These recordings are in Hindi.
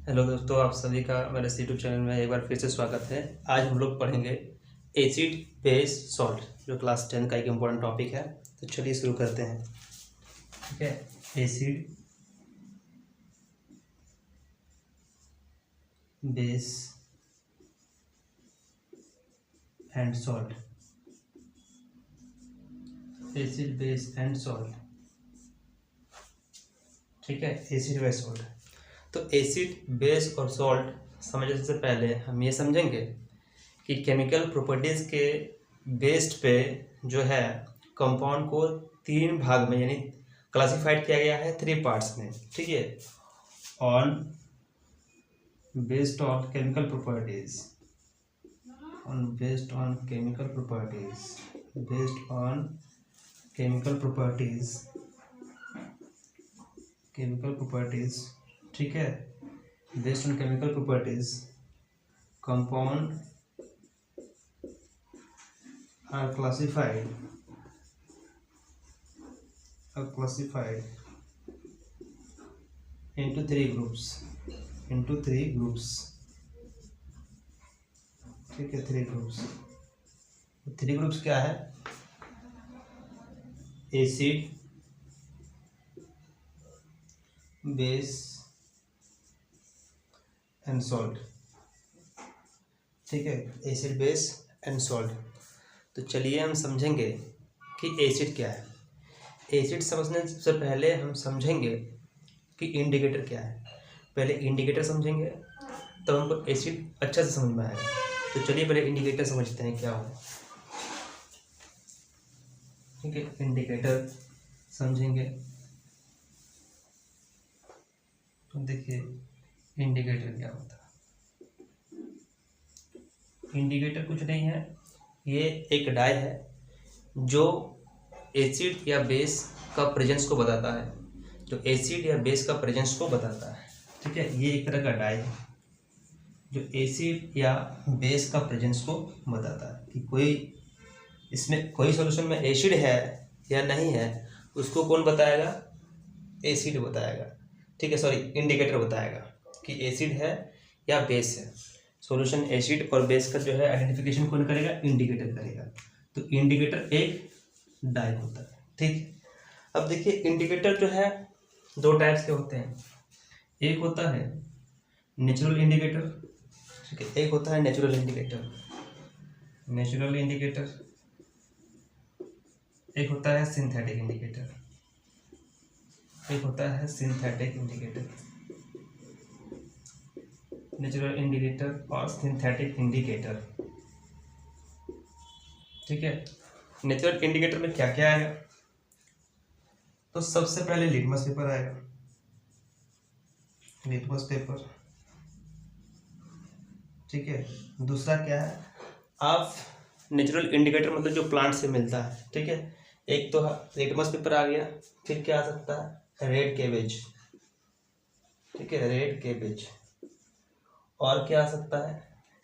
हेलो दोस्तों, आप सभी का मेरे यूट्यूब चैनल में एक बार फिर से स्वागत है। आज हम लोग पढ़ेंगे एसिड बेस सॉल्ट, जो क्लास 10 का एक इम्पोर्टेंट टॉपिक है। तो चलिए शुरू करते हैं। ठीक है, acid base and salt. Acid base and salt, ठीक है, एसिड बेस सॉल्ट। तो एसिड बेस और सॉल्ट समझने से पहले हम ये समझेंगे कि केमिकल प्रॉपर्टीज़ के बेस्ड पे जो है कंपाउंड को तीन भाग में यानी क्लासिफाइड किया गया है, थ्री पार्ट्स में। ठीक है, on based on chemical properties, based on chemical properties, based on chemical properties, chemical properties. ठीक है, based on chemical properties compound are classified into three groups, ठीक है, थ्री ग्रुप्स क्या है? Acid base and salt. ठीक है, एसिड बेस एंड सॉल्ट। तो चलिए हम समझेंगे कि एसिड क्या है। एसिड समझने से पहले हम समझेंगे कि इंडिकेटर क्या है। पहले इंडिकेटर समझेंगे तब हमको एसिड अच्छा से समझ में आएगा। तो चलिए पहले इंडिकेटर समझते हैं क्या हो। ठीक है, इंडिकेटर समझेंगे तो देखिए इंडिकेटर क्या होता है। इंडिकेटर कुछ नहीं है, ये एक डाई है जो एसिड या बेस का प्रेजेंस को बताता है, जो एसिड या बेस का प्रेजेंस को बताता है। ठीक है, ये एक तरह का डाई है जो एसिड या बेस का प्रेजेंस को बताता है कि कोई इसमें कोई सॉल्यूशन में एसिड है या नहीं है, उसको कौन बताएगा? एसिड बताएगा। ठीक है, सॉरी, इंडिकेटर बताएगा कि एसिड है या बेस है। सॉल्यूशन एसिड और बेस का जो है आइडेंटिफिकेशन कौन करेगा? इंडिकेटर करेगा। तो इंडिकेटर एक डाई होता है। ठीक, अब देखिए इंडिकेटर जो है दो टाइप्स के होते हैं। एक होता है नेचुरल इंडिकेटर, ठीक है, एक होता है नेचुरल इंडिकेटर, एक होता है सिंथेटिक इंडिकेटर, नेचुरल इंडिकेटर और सिंथेटिक इंडिकेटर। ठीक है, नेचुरल इंडिकेटर में क्या क्या आएगा? तो सबसे पहले लिटमस पेपर आएगा, ठीक है। दूसरा क्या है? आप नेचुरल इंडिकेटर मतलब जो प्लांट से मिलता है, ठीक है। एक तो लिटमस पेपर आ गया, फिर क्या आ सकता है? रेड केबेज, ठीक है, रेड केबेज। और क्या आ सकता है?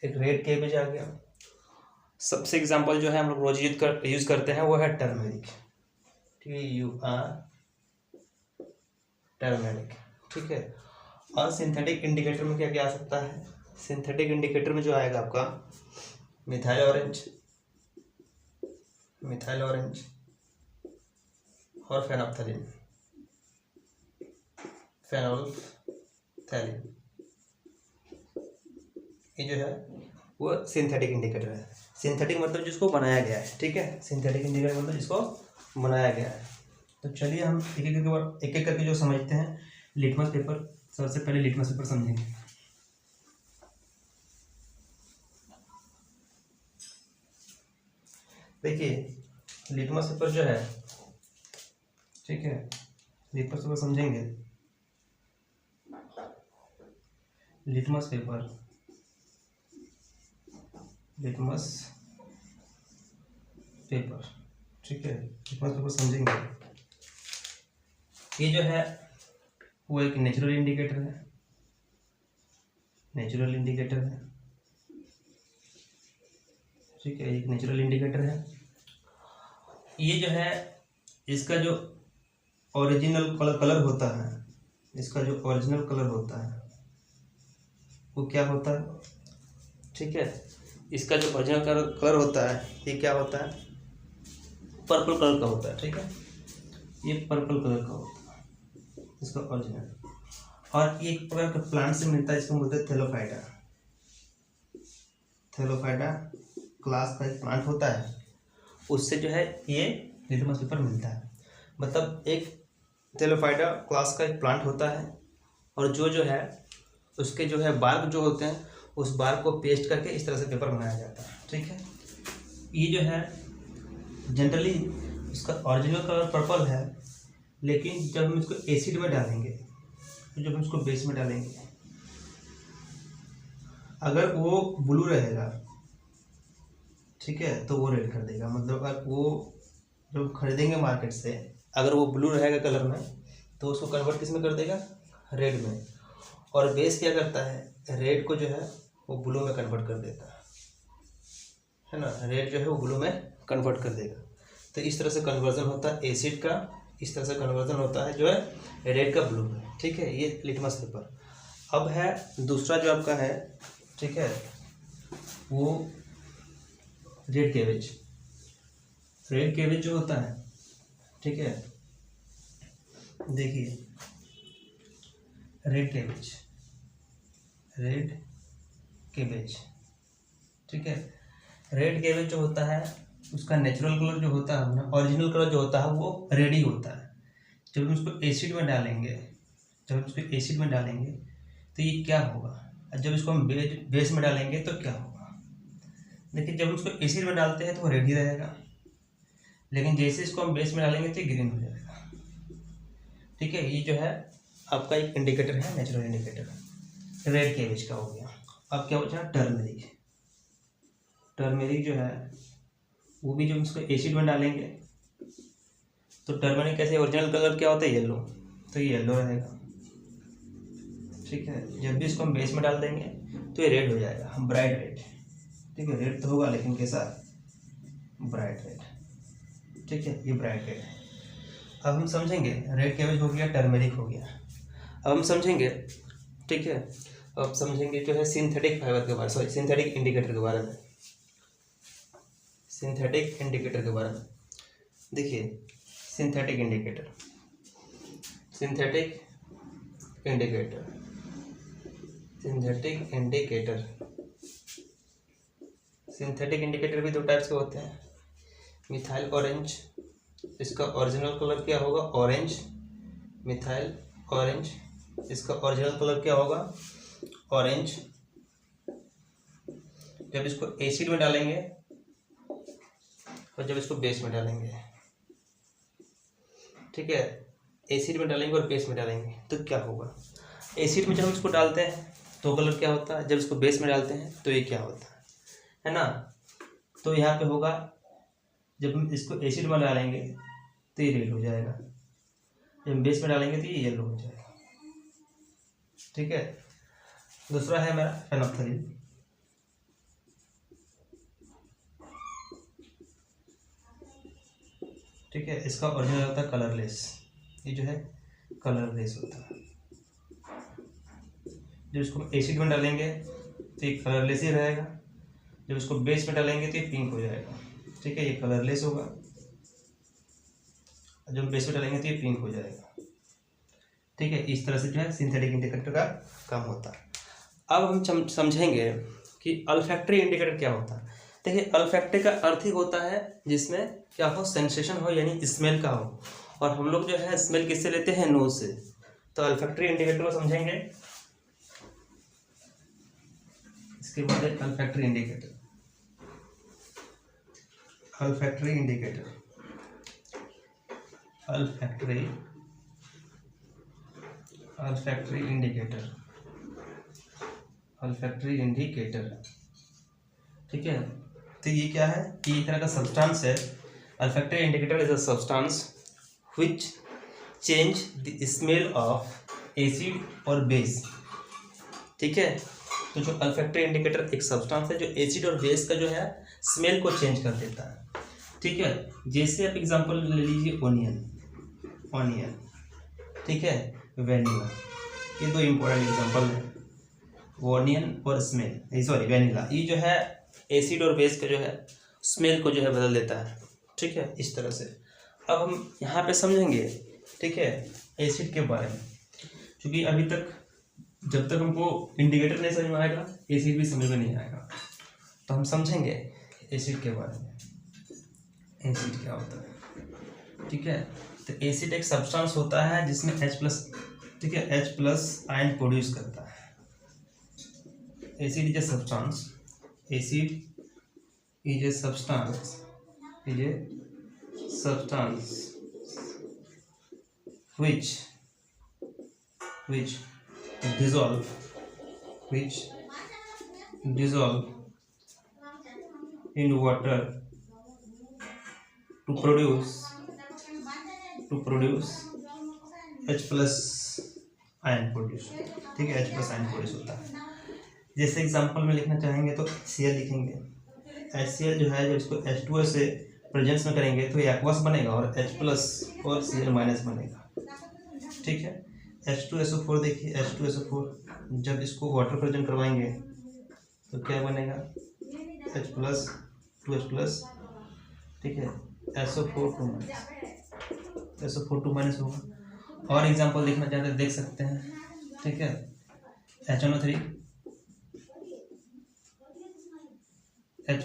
एक रेड केबेज आ गया। सबसे एग्जांपल जो है हम लोग रोज यूज करते हैं वो है टर्मेरिक, टर्मेरिक, ठीक है। और सिंथेटिक इंडिकेटर में क्या क्या आ सकता है? सिंथेटिक इंडिकेटर में जो आएगा आपका मिथाइल ऑरेंज और फेनोल्फथालीन, ये जो है वो सिंथेटिक इंडिकेटर है। सिंथेटिक मतलब जिसको बनाया गया है, ठीक है। सिंथेटिक इंडिकेटर मतलब जिसको बनाया गया है। तो चलिए हम एक एक करके जो समझते हैं। लिटमस पेपर, सबसे पहले लिटमस पेपर समझेंगे। देखिए लिटमस पेपर जो है, ठीक है, लिटमस पेपर समझेंगे। लिटमस पेपर ठीक है, लिटमस पेपर समझेंगे। ये जो है वो एक नेचुरल इंडिकेटर है, ठीक है, एक नेचुरल इंडिकेटर है। ये जो है इसका जो ओरिजिनल कलर होता है, वो क्या होता है, ठीक है। इसका जो ओरिजिनल कलर होता है ये क्या होता है, पर्पल कलर का होता है, ठीक है। ये पर्पल कलर का होता है इसका ओरिजिनल। और ये एक प्रकार का प्लांट से मिलता है, इसको बोलते हैं थैलोफाइटा। थैलोफाइटा क्लास का एक प्लांट होता है, उससे जो है ये लिटमस पेपर मिलता है। मतलब एक थैलोफाइटा क्लास का एक प्लांट होता है, और जो है उसके जो है बार्क जो होते हैं, उस बार्क को पेस्ट करके इस तरह से पेपर बनाया जाता है, ठीक है। ये जो है जनरली इसका ओरिजिनल कलर पर्पल है, लेकिन जब हम इसको एसिड में डालेंगे, तो जब हम इसको बेस में डालेंगे, अगर वो ब्लू रहेगा, ठीक है, तो वो रेड कर देगा। मतलब अगर वो जब खरीदेंगे मार्केट से, अगर वो ब्लू रहेगा कलर में, तो उसको कन्वर्ट किस में कर देगा, रेड में। और बेस क्या करता है, रेड को जो है वो ब्लू में कन्वर्ट कर देता है ना। रेड जो है वो ब्लू में कन्वर्ट कर देगा। तो इस तरह से कन्वर्जन होता है एसिड का, इस तरह से कन्वर्जन होता है जो है रेड का ब्लू में, ठीक है। ये लिटमस पेपर। अब है दूसरा जो आपका है, ठीक है, वो रेड कैबेज। रेड कैबेज जो होता है, ठीक है, देखिए रेड कैबेज, रेड कैबेज, ठीक है। रेड कैबेज जो होता है उसका नेचुरल कलर जो होता है ना, ओरिजिनल कलर जो होता है वो रेड ही होता है। जब हम उसको एसिड में डालेंगे, तो ये क्या होगा, जब इसको हम बेस में डालेंगे तो क्या होगा। देखिए जब उसको एसिड में डालते हैं तो वो रेड ही रहेगा, लेकिन जैसे इसको हम बेस में डालेंगे तो ये ग्रीन हो जाएगा, ठीक है। ये जो है आपका एक इंडिकेटर है, नेचुरल इंडिकेटर रेड कैबेज का हो गया। अब क्या बचा, टर्मरिक। टर्मरिक जो है वो भी जब इसको एसिड में डालेंगे तो टर्मरिक कैसे, ओरिजिनल कलर क्या होता है, येलो, तो ये येलो रहेगा, ठीक है। जब भी इसको हम बेस में डाल देंगे तो ये रेड हो जाएगा, ब्राइट रेड, ठीक है। रेड तो होगा लेकिन कैसा, ब्राइट रेड, ठीक है। ये ब्राइट रेड है। अब हम समझेंगे, रेड कैबेज हो गया, टर्मरिक हो गया। अब हम समझेंगे, ठीक है, अब समझेंगे जो है सिंथेटिक फाइबर के बारे में, सॉरी सिंथेटिक इंडिकेटर के बारे में। सिंथेटिक इंडिकेटर के बारे में देखिए, synthetic indicator, synthetic indicator, synthetic indicator, synthetic indicator भी दो टाइप्स के होते हैं। मिथाइल ऑरेंज, इसका ओरिजिनल कलर क्या होगा, ऑरेंज, मिथाइल ऑरेंज, इसका ओरिजिनल कलर क्या होगा, ऑरेंज। जब इसको एसिड में डालेंगे और जब इसको बेस में डालेंगे, ठीक है, एसिड में डालेंगे और बेस में डालेंगे तो क्या होगा। एसिड में जब हम इसको डालते हैं तो कलर क्या होता है, जब इसको बेस में डालते हैं तो ये क्या होता है ना। तो यहाँ पे होगा, जब हम इसको एसिड में डालेंगे तो ये रेड हो जाएगा, जब हम बेस में डालेंगे तो ये येलो हो जाएगा, ठीक है। दूसरा है मेरा फेनोल्फथलीन, ठीक है। इसका ओरिजिनल होता है कलरलेस, ये जो है कलरलेस होता है। जब इसको एसिड में डालेंगे तो ये कलरलेस ही रहेगा, जब इसको बेस में डालेंगे तो ये पिंक हो जाएगा, ठीक है। ये कलरलेस होगा, जब बेस में डालेंगे तो ये पिंक हो जाएगा, ठीक है। इस तरह से जो है सिंथेटिक इंडिकेटर का काम होता है। अब हम समझेंगे कि अल्फैक्टरी इंडिकेटर क्या होता है। देखिए अल्फैक्टरी का अर्थ ही होता है जिसमें क्या हो, सेंसेशन हो, यानी स्मेल का हो। और हम लोग जो है स्मेल किससे लेते हैं, नोज से। तो अल्फैक्टरी इंडिकेटर को समझेंगे, इसके बाद है olfactory indicator. अल्फैक्टरी indicator, अल्फैक्टरी indicator, अल्फैक्टरी indicator, ठीक है। तो ये क्या है, कि एक तरह का सब्सटेंस है। Olfactory indicator is a substance which change the smell of acid और बेस, ठीक है। तो जो अल्फैक्टरी इंडिकेटर एक सब्सटेंस है जो एसिड और बेस का जो है स्मेल को चेंज कर देता है, ठीक है। जैसे आप एग्जांपल ले लीजिए ऑनियन, ठीक है, वेनिला, ये दो इम्पोर्टेंट एग्जांपल है। ओनियन और स्मेल, सॉरी वेनिला, ये जो है एसिड और बेस का जो है स्मेल को जो है बदल देता है। ठीक है, इस तरह से। अब हम यहाँ पे समझेंगे, ठीक है, एसिड के बारे में, क्योंकि अभी तक जब तक हमको इंडिकेटर नहीं समझ में आएगा एसिड भी समझ में नहीं आएगा। तो हम समझेंगे एसिड के बारे में, एसिड क्या होता है। ठीक है, तो एसिड एक सब्सटेंस होता है जिसमें H+, ठीक है, H+ आयन प्रोड्यूस करता है। Acid is a substance, acid is a substance which dissolve in water to produce H+ ion produce. ठीक है, H+ आयन प्रोड्यूस होता है। जैसे एग्जांपल में लिखना चाहेंगे तो HCl लिखेंगे। HCl जो है जब इसको H2O से प्रेजेंस में करेंगे तो ये एक्वस बनेगा और H+ और Cl- बनेगा। ठीक है, H2SO4 देखिए, H2SO4 जब इसको वाटर प्रेजेंट करवाएंगे तो क्या बनेगा, H+, 2H+, ठीक है, SO4 2- होगा। और एग्जांपल देखना चाहते हैं देख सकते हैं। ठीक है, HNO3 H+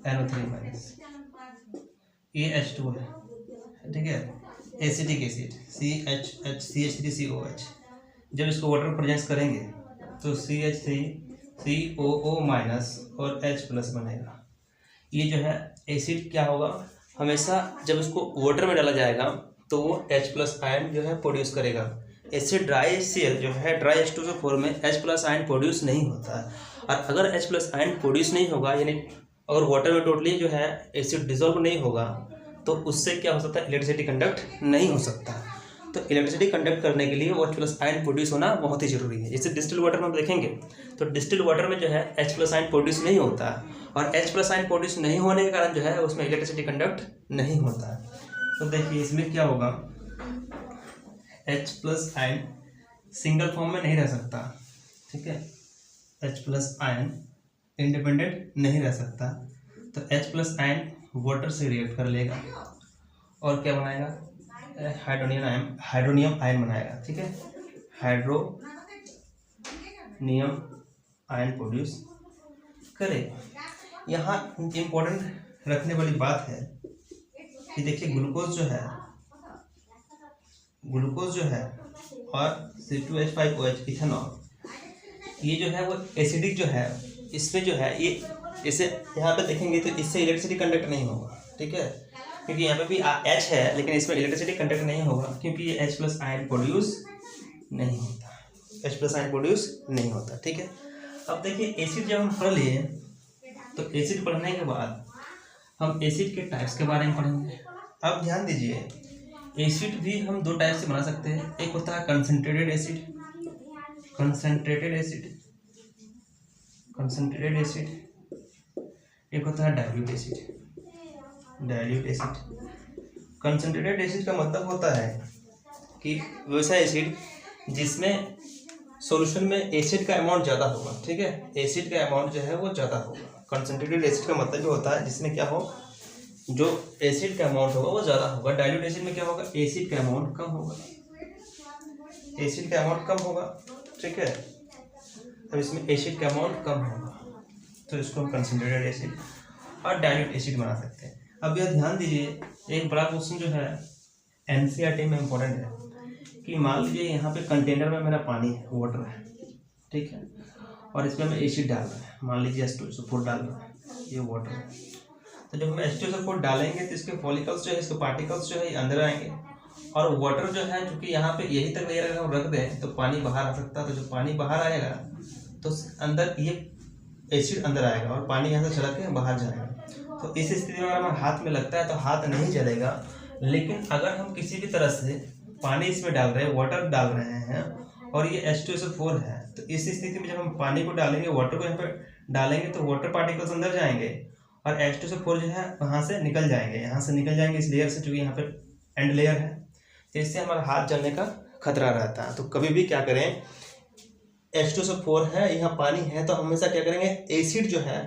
NO3-, ये H2 है। ठीक है, एसिटिक एसिड CH3COH जब इसको वाटर प्रेजेंस करेंगे तो CH3COO- और H+ बनेगा। ये जो है एसिड क्या होगा, हमेशा जब इसको वाटर में डाला जाएगा तो वो H+ आयन जो है प्रोड्यूस करेगा। एसिड ड्राई HCl जो है ड्राई H2SO4 में H+ आयन प्रोड्यूस नहीं होता है। और अगर H+ आयन प्रोड्यूस नहीं होगा, यानी अगर वाटर में टोटली जो है एसिड डिसॉल्व नहीं होगा तो उससे क्या हो सकता है, इलेक्ट्रिसिटी कंडक्ट नहीं हो सकता। तो इलेक्ट्रिसिटी कंडक्ट करने के लिए H+ आयन प्रोड्यूस होना बहुत ही जरूरी है। जैसे डिस्टिल वाटर में हम देखेंगे तो डिस्टिल वाटर में जो है H+ आयन प्रोड्यूस नहीं होता और H+ आयन प्रोड्यूस नहीं होने के कारण जो है उसमें इलेक्ट्रिसिटी कंडक्ट नहीं होता। तो देखिए इसमें क्या होगा, H+ आयन सिंगल फॉर्म में नहीं रह सकता। ठीक है, H+ आयन इंडिपेंडेंट नहीं रह सकता। तो H+ आयन वाटर से रिएक्ट कर लेगा और क्या बनाएगा, हाइड्रोनियम आयन बनाएगा। ठीक है, हाइड्रोनियम आयन प्रोड्यूस करेगा। यहाँ इम्पोर्टेंट रखने वाली बात है कि देखिए ग्लूकोज जो है और C2H5OH इथेनॉल, ये जो है वो एसिडिक जो है, इसमें जो है ये इसे यहाँ पे देखेंगे तो इससे इलेक्ट्रिसिटी कंडक्ट नहीं होगा। ठीक है, क्योंकि यहाँ पे भी H है लेकिन इसमें इलेक्ट्रिसिटी कंडक्ट नहीं होगा क्योंकि ये H+ आयन प्रोड्यूस नहीं होता, H+ आयन प्रोड्यूस नहीं होता। ठीक है, अब देखिए एसिड जब हम पढ़ लिए तो एसिड पढ़ने के बाद हम एसिड के टाइप्स के बारे में पढ़ेंगे। अब ध्यान दीजिए, एसिड भी हम दो टाइप से बना सकते हैं। एक होता है कंसंट्रेटेड एसिड, एक होता है डाइल्यूट एसिड। कंसंट्रेटेड एसिड का मतलब होता है कि वैसा एसिड जिसमें सॉल्यूशन में एसिड का अमाउंट ज़्यादा होगा। ठीक है, एसिड का अमाउंट जो है वो ज़्यादा होगा। कंसंट्रेटेड एसिड का मतलब जो होता है जिसमें क्या हो, जो एसिड का अमाउंट होगा वो ज़्यादा होगा। डाइल्यूट एसिड में क्या होगा, एसिड का अमाउंट कम होगा। ठीक है, अब इसमें एसिड का अमाउंट कम होगा तो इसको हम कंसंट्रेटेड एसिड और डाइल्यूट एसिड बना सकते हैं। अब यह ध्यान दीजिए, एक बड़ा क्वेश्चन जो है NCERT में इम्पोर्टेंट है कि मान लीजिए यहाँ पे कंटेनर में मेरा पानी है, वाटर है। ठीक है, और इसमें मैं एसिड डाल रहा है, मान लीजिए H2SO4 डाल रहा है, ये वाटर है। तो जब हम H2SO4 डालेंगे तो इसके फॉलिकल्स जो है, इसके पार्टिकल्स जो है ये अंदर आएंगे और वाटर जो है चूँकि यहाँ पे यही तक लेयर अगर हम रख दें तो पानी बाहर आ सकता है। तो जब पानी बाहर आएगा तो अंदर ये एसिड अंदर आएगा और पानी यहाँ से छलक के बाहर जाएगा। तो इस स्थिति में अगर हमारे हाथ में लगता है तो हाथ नहीं जलेगा। लेकिन अगर हम किसी भी तरह से पानी इसमें डाल रहे हैं, वाटर डाल रहे हैं और ये H2SO4 है, तो इस स्थिति में जब हम पानी को डालेंगे, वाटर को यहाँ पर डालेंगे तो वाटर पार्टिकल्स अंदर जाएंगे और H2SO4 जो है वहाँ से निकल जाएंगे, इस लेयर से, क्योंकि यहाँ पर एंड लेयर है। तो इससे हमारा हाथ जलने का खतरा रहता है। तो कभी भी क्या करें, H2SO4 है, यहाँ पानी है, तो हमेशा क्या करेंगे, एसिड जो है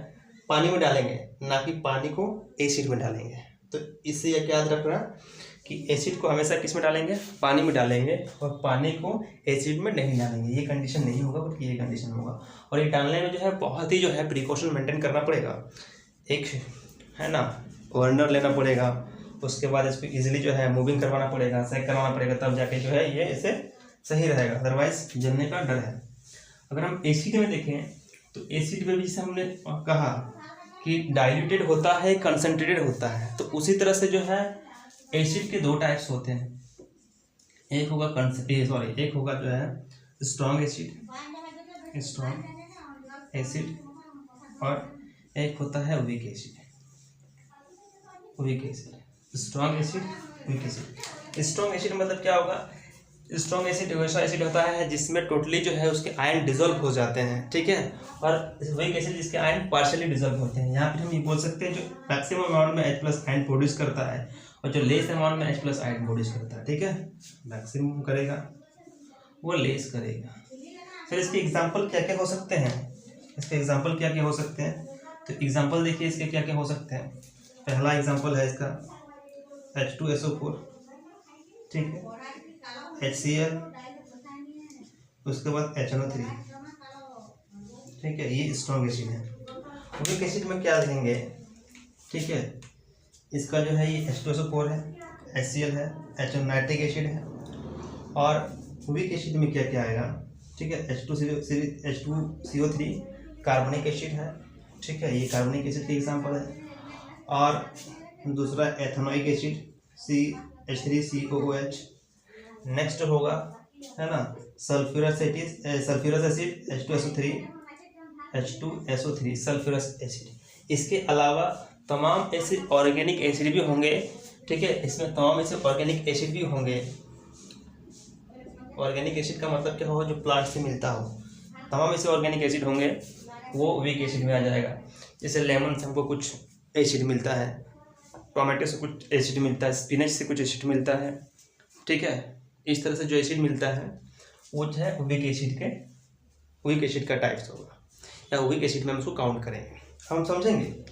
पानी में डालेंगे, ना कि पानी को एसिड में डालेंगे। तो इससे यह याद रखना कि एसिड को हमेशा किस में डालेंगे, पानी में डालेंगे, और पानी को एसिड में नहीं डालेंगे। ये कंडीशन नहीं होगा, बल्कि ये कंडीशन होगा। और ये डालने में जो है बहुत ही जो है प्रिकॉशन मेंटेन करना पड़ेगा। एक है ना वर्नर लेना पड़ेगा, उसके बाद इसको इजीली जो है मूविंग करवाना पड़ेगा, सेक करवाना पड़ेगा, तब जाके जो है ये इसे सही रहेगा, अदरवाइज जलने का डर है। अगर हम एसिड में देखें तो एसिड में भी जैसे हमने कहा कि डाइल्यूटेड होता है, कंसंट्रेटेड होता है, तो उसी तरह से जो है एसिड के दो टाइप्स होते हैं। एक होगा एक होगा जो है स्ट्रॉन्ग एसिड और एक होता है weak acid. Strong acid, weak acid. Strong acid मतलब क्या होगा, स्ट्रॉन्ग एसिड वैसा एसिड होता है जिसमें टोटली जो है उसके आयन डिजोल्व हो जाते हैं, ठीक है। और वीक एसिड जिसके आयन पार्शियली डिजोल्व होते हैं। यहाँ पे हम ये बोल सकते हैं जो मैक्सिमम अमाउंट में H+ आयन प्रोड्यूस करता है और जो लेस अमाउंट में H+ आयन प्रोड्यूस करता है, ठीक है। मैक्सिमम करेगा वो लेस करेगा। फिर इसके एग्जाम्पल क्या क्या हो सकते हैं, तो एग्जाम्पल देखिए इसके क्या क्या हो सकते हैं। पहला एग्जाम्पल है इसका H2SO4, ठीक है, HCl, उसके बाद HNO3, ठीक है, ये स्ट्रॉन्ग एसिड है। वीक एसिड में क्या देंगे, ठीक है, इसका जो है ये H2SO4 है, HCl है, नाइट्रिक एसिड है। और वीक एसिड में क्या क्या आएगा, ठीक है, H2CO3 कार्बनिक एसिड है, ठीक है, ये कार्बनिक एसिड का एग्जाम्पल है। और दूसरा एथेनोइक एसिड CH3COOH। नेक्स्ट होगा है ना sulphurous acid H2SO3 sulphurous acid. इसके अलावा तमाम ऐसे ऑर्गेनिक एसिड भी होंगे, ठीक है, इसमें तमाम ऐसे ऑर्गेनिक एसिड भी होंगे। ऑर्गेनिक एसिड का मतलब क्या होगा, जो प्लांट से मिलता हो। तमाम ऐसे ऑर्गेनिक एसिड होंगे, वो वीक एसिड में आ जाएगा। जैसे लेमन से हमको कुछ एसिड मिलता है, टोमेटो से कुछ एसिड मिलता है, स्पिनच से कुछ एसिड मिलता है, ठीक है। इस तरह से जो एसिड मिलता है वो जो है वीक एसिड का टाइप्स होगा, या वीक एसिड में हम उसको काउंट करेंगे, हम समझेंगे,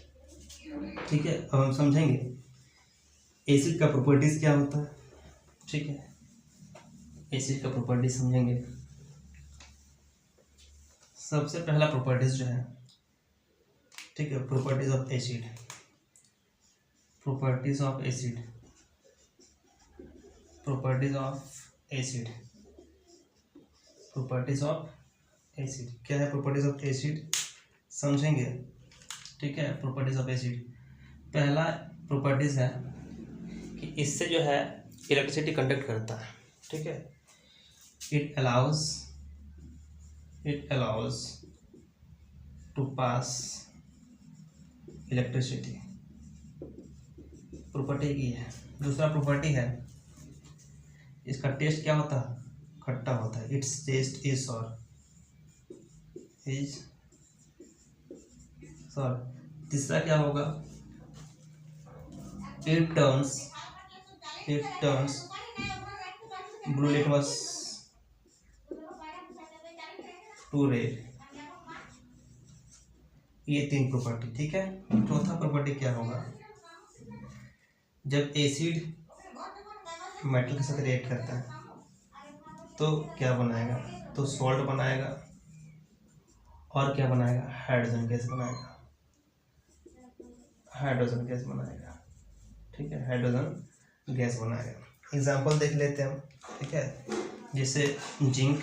ठीक है। अब हम समझेंगे एसिड का प्रॉपर्टीज क्या होता है, ठीक है, एसिड का प्रॉपर्टीज समझेंगे। सबसे पहला प्रॉपर्टीज जो है, ठीक है, प्रॉपर्टीज ऑफ एसिड। क्या है प्रॉपर्टीज ऑफ एसिड, समझेंगे, ठीक है। प्रॉपर्टीज ऑफ एसिड, पहला प्रॉपर्टीज है कि इससे जो है इलेक्ट्रिसिटी कंडक्ट करता है, ठीक है। It allows to pass electricity, property की है। दूसरा प्रॉपर्टी है इसका टेस्ट क्या होता है, खट्टा होता है, इट्स टेस्ट इज सॉर। तीसरा क्या होगा, it turns blue litmus to red. ये 3 प्रॉपर्टी, ठीक है। चौथा प्रॉपर्टी क्या होगा, जब एसिड मेटल के साथ रिएक्ट करता है तो क्या बनाएगा, तो सॉल्ट बनाएगा, और क्या बनाएगा, हाइड्रोजन गैस बनाएगा, ठीक है, हाइड्रोजन गैस बनाएगा। एग्जाम्पल देख लेते हैं हम, ठीक है। जैसे जिंक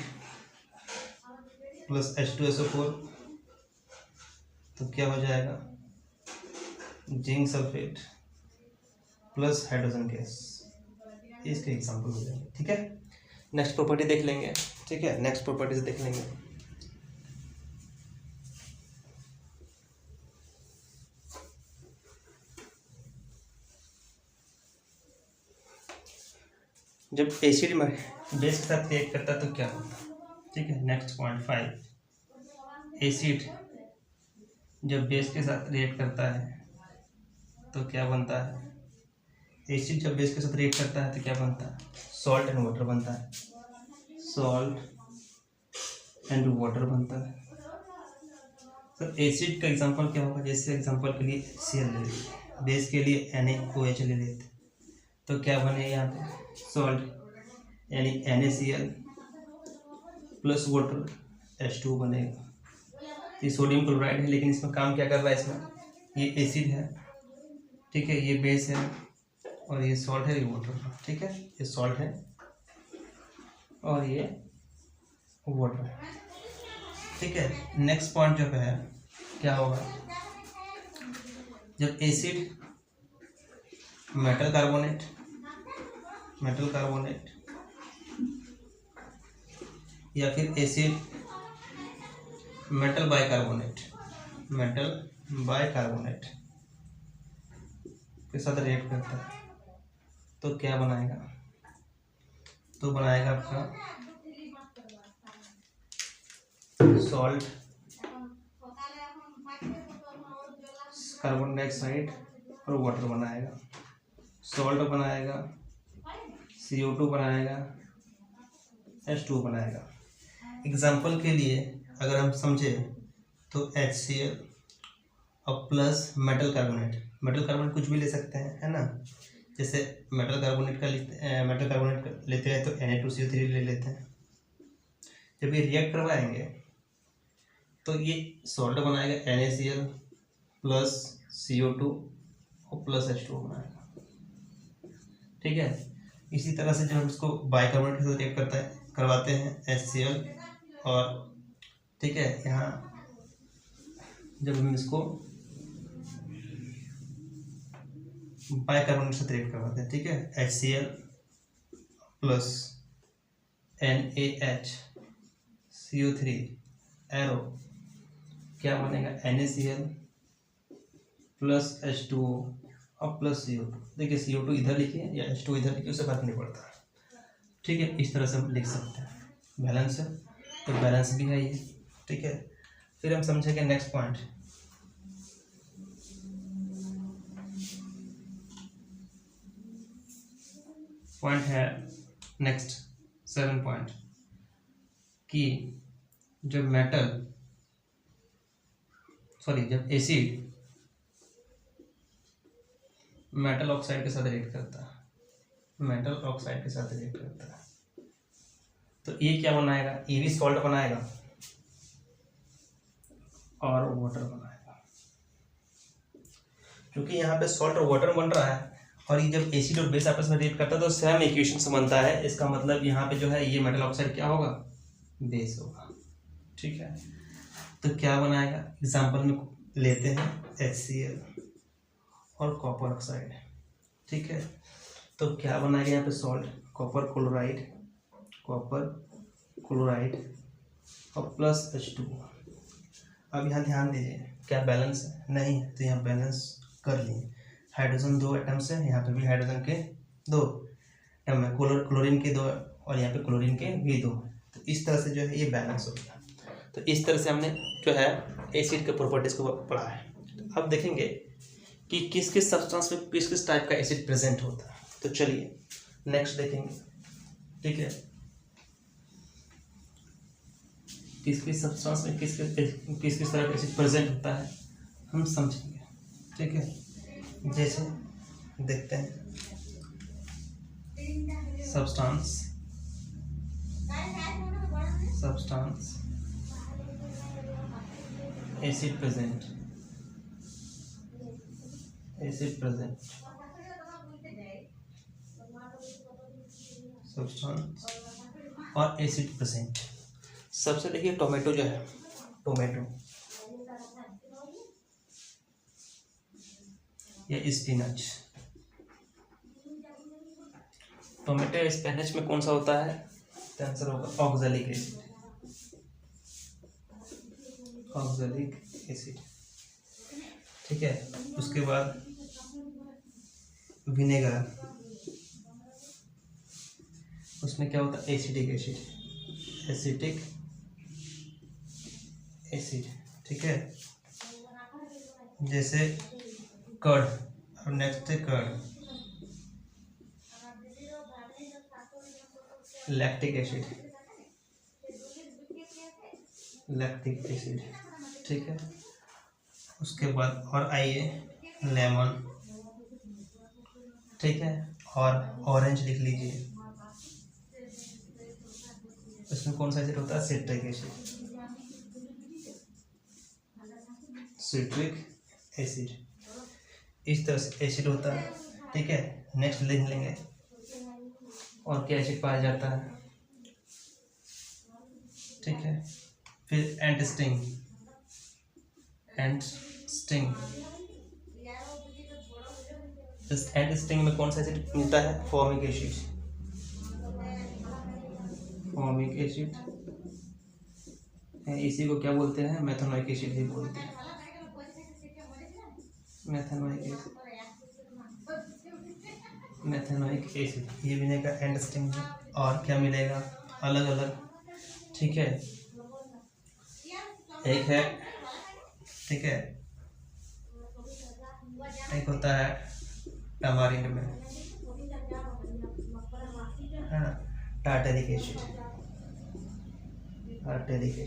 प्लस H2SO4, तो क्या हो जाएगा, zinc sulphate plus hydrogen gas, इसके एग्जाम्पल हो जाएंगे, ठीक है। नेक्स्ट प्रॉपर्टी देख लेंगे, ठीक है, नेक्स्ट प्रॉपर्टीज देख लेंगे। जब एसिड में बेस के साथ रिएक्ट करता है तो क्या होता है, ठीक है। नेक्स्ट पॉइंट 5, एसिड जब बेस के साथ रिएक्ट करता है तो क्या बनता है, एसिड जब बेस के साथ रिएक्ट करता है तो क्या बनता है, सॉल्ट एंड वाटर बनता है। सॉल्ट एंड वाटर बनता है। सर एसिड का एग्जांपल क्या होगा, जैसे एग्जांपल के लिए Cl ले लेते, बेस के लिए NaOH ले लेते, तो क्या बनेगा यहाँ पे सॉल्ट यानी NaCl प्लस वाटर H2O बनेगा। ये सोडियम क्लोराइड है, लेकिन इसमें काम क्या कर रहा है, इसमें ये एसिड है, ठीक है, ये बेस है और ये सॉल्ट है, ये वाटर है, ठीक है, ये सॉल्ट है और ये वाटर है, ठीक है। नेक्स्ट पॉइंट जो है क्या होगा, जब एसिड मेटल कार्बोनेट या फिर एसिड मेटल बाइकार्बोनेट के साथ रिएक्ट करता है, तो क्या बनाएगा, तो बनाएगा आपका सॉल्ट, कार्बन डाइऑक्साइड और वाटर बनाएगा, सॉल्ट बनाएगा, CO2 बनाएगा, H2O बनाएगा। एग्जाम्पल के लिए अगर हम समझे तो HCl और प्लस मेटल कार्बोनेट कुछ भी ले सकते हैं, है ना, जैसे मेटल कार्बोनेट लेते हैं तो Na2CO3 ले लेते हैं। जब ये रिएक्ट करवाएंगे तो ये सॉल्ट बनाएगा NaCl प्लस CO2 और प्लस H2O बनाएगा, ठीक है। इसी तरह से जब हम इसको बाइकार्बोनेट के साथ रिएक्ट करवाते हैं HCl और, ठीक है, यहाँ जब हम इसको बाइकार्बोनेट के साथ रिएक्ट करवाते हैं, ठीक है, HCl प्लस NaHCO3 एरो क्या बनेगा, NaCl प्लस H2O और प्लस CO2। देखिए CO2 इधर लिखिए या H2O इधर लिखिए, उससे फर्क नहीं पड़ता, ठीक है। इस तरह से हम लिख सकते हैं, बैलेंस है तो बैलेंस भी है ये, ठीक है। फिर हम समझेंगे नेक्स्ट पॉइंट है नेक्स्ट 7 पॉइंट कि जब जब एसिड मेटल ऑक्साइड के साथ रिएक्ट करता है, तो ये क्या बनाएगा, ये भी सॉल्ट बनाएगा और वाटर बनाएगा। क्योंकि यहाँ पे सॉल्ट और वाटर बन रहा है और ये जब एसिड और बेस आपस में रिएक्ट करता है तो सेम इक्वेशन से बनता है, इसका मतलब यहाँ पे जो है ये मेटल ऑक्साइड क्या होगा, बेस होगा, ठीक है। तो क्या बनाएगा, एग्जाम्पल में लेते हैं HCl और कॉपर ऑक्साइड, ठीक है। तो क्या बनाएगा यहाँ पे सॉल्ट, कॉपर क्लोराइड और प्लस H2O। अब यहाँ ध्यान दीजिए, क्या बैलेंस है, नहीं है, तो यहाँ बैलेंस कर लिए, हाइड्रोजन 2 एटम्स है, यहाँ पे भी हाइड्रोजन के 2 एटम है, क्लोरीन के 2 और यहाँ पे क्लोरीन के भी 2, तो इस तरह से जो है ये बैलेंस हो गया। तो इस तरह से हमने जो है एसिड के प्रॉपर्टीज को पढ़ा है। अब देखेंगे कि किस किस सब्सटेंस में किस किस टाइप का एसिड प्रेजेंट होता है, तो चलिए नेक्स्ट देखेंगे, ठीक है, किस किस सब्सटेंस में किस किस तरह का एसिड प्रेजेंट होता है हम समझेंगे, ठीक है। जैसे देखते हैं सब्सटेंस एसिड प्रेजेंट सब्सटेंस और एसिड प्रेजेंट। सबसे देखिए टोमेटो जो है, या स्पिनच, टोमेटो या स्पिनच में कौन सा होता है, तो आंसर होगा ऑक्सैलिक एसिड, ठीक है। उसके बाद विनेगर, उसमें क्या होता है, एसिटिक एसिड, ठीक है। जैसे कर्ड, और नेक्स्ट है curd, lactic acid, lactic acid, ठीक है। उसके बाद और आइए लेमन, ठीक है, और ऑरेंज लिख लीजिए। इसमें कौन सा एसिड होता है? सिट्रिक एसिड, सिट्रिक एसिड, इस तरह से एसिड होता है, ठीक है। नेक्स्ट लिख लेंगे और क्या एसिड पाया जाता है, ठीक है। फिर एंड स्टिंग, एंड स्टिंग, इस एंड स्टिंग में कौन सा एसिड मिलता है? Formic acid, formic acid. इसी को क्या बोलते हैं? मेथेनोइक एसिड भी बोलते हैं, मेथेनोइक एसिड, मेथेनोइक एसिड। ये मिलेगा एंड स्टिंग में। और क्या मिलेगा? अलग अलग, ठीक है। एक है, ठीक है, एक होता है टमारिंड में, है ना, टार्टेरिक एसिड, टार्टेरिक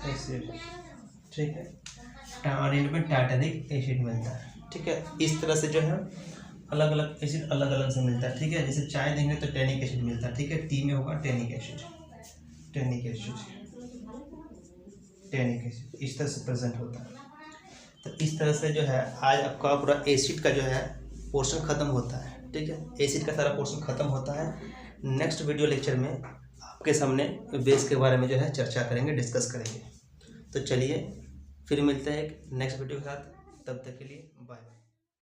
एसिड, ठीक है। टमारिंड में टार्टेरिक एसिड मिलता है, ठीक है। इस तरह से जो है अलग अलग एसिड अलग अलग से मिलता है, ठीक है। जैसे चाय देंगे तो टैनिक एसिड मिलता है, ठीक है। टी में होगा tannic acid, tannic acid, tannic acid, इस तरह से प्रेजेंट होता है। तो इस तरह से जो है आज आपका पूरा एसिड का जो है पोर्शन खत्म होता है, ठीक है। एसिड का सारा पोर्शन खत्म होता है। नेक्स्ट वीडियो लेक्चर में आपके सामने बेस के बारे में जो है चर्चा करेंगे, डिस्कस करेंगे। तो चलिए फिर मिलते हैं एक नेक्स्ट वीडियो के साथ, तब तक के लिए बाय।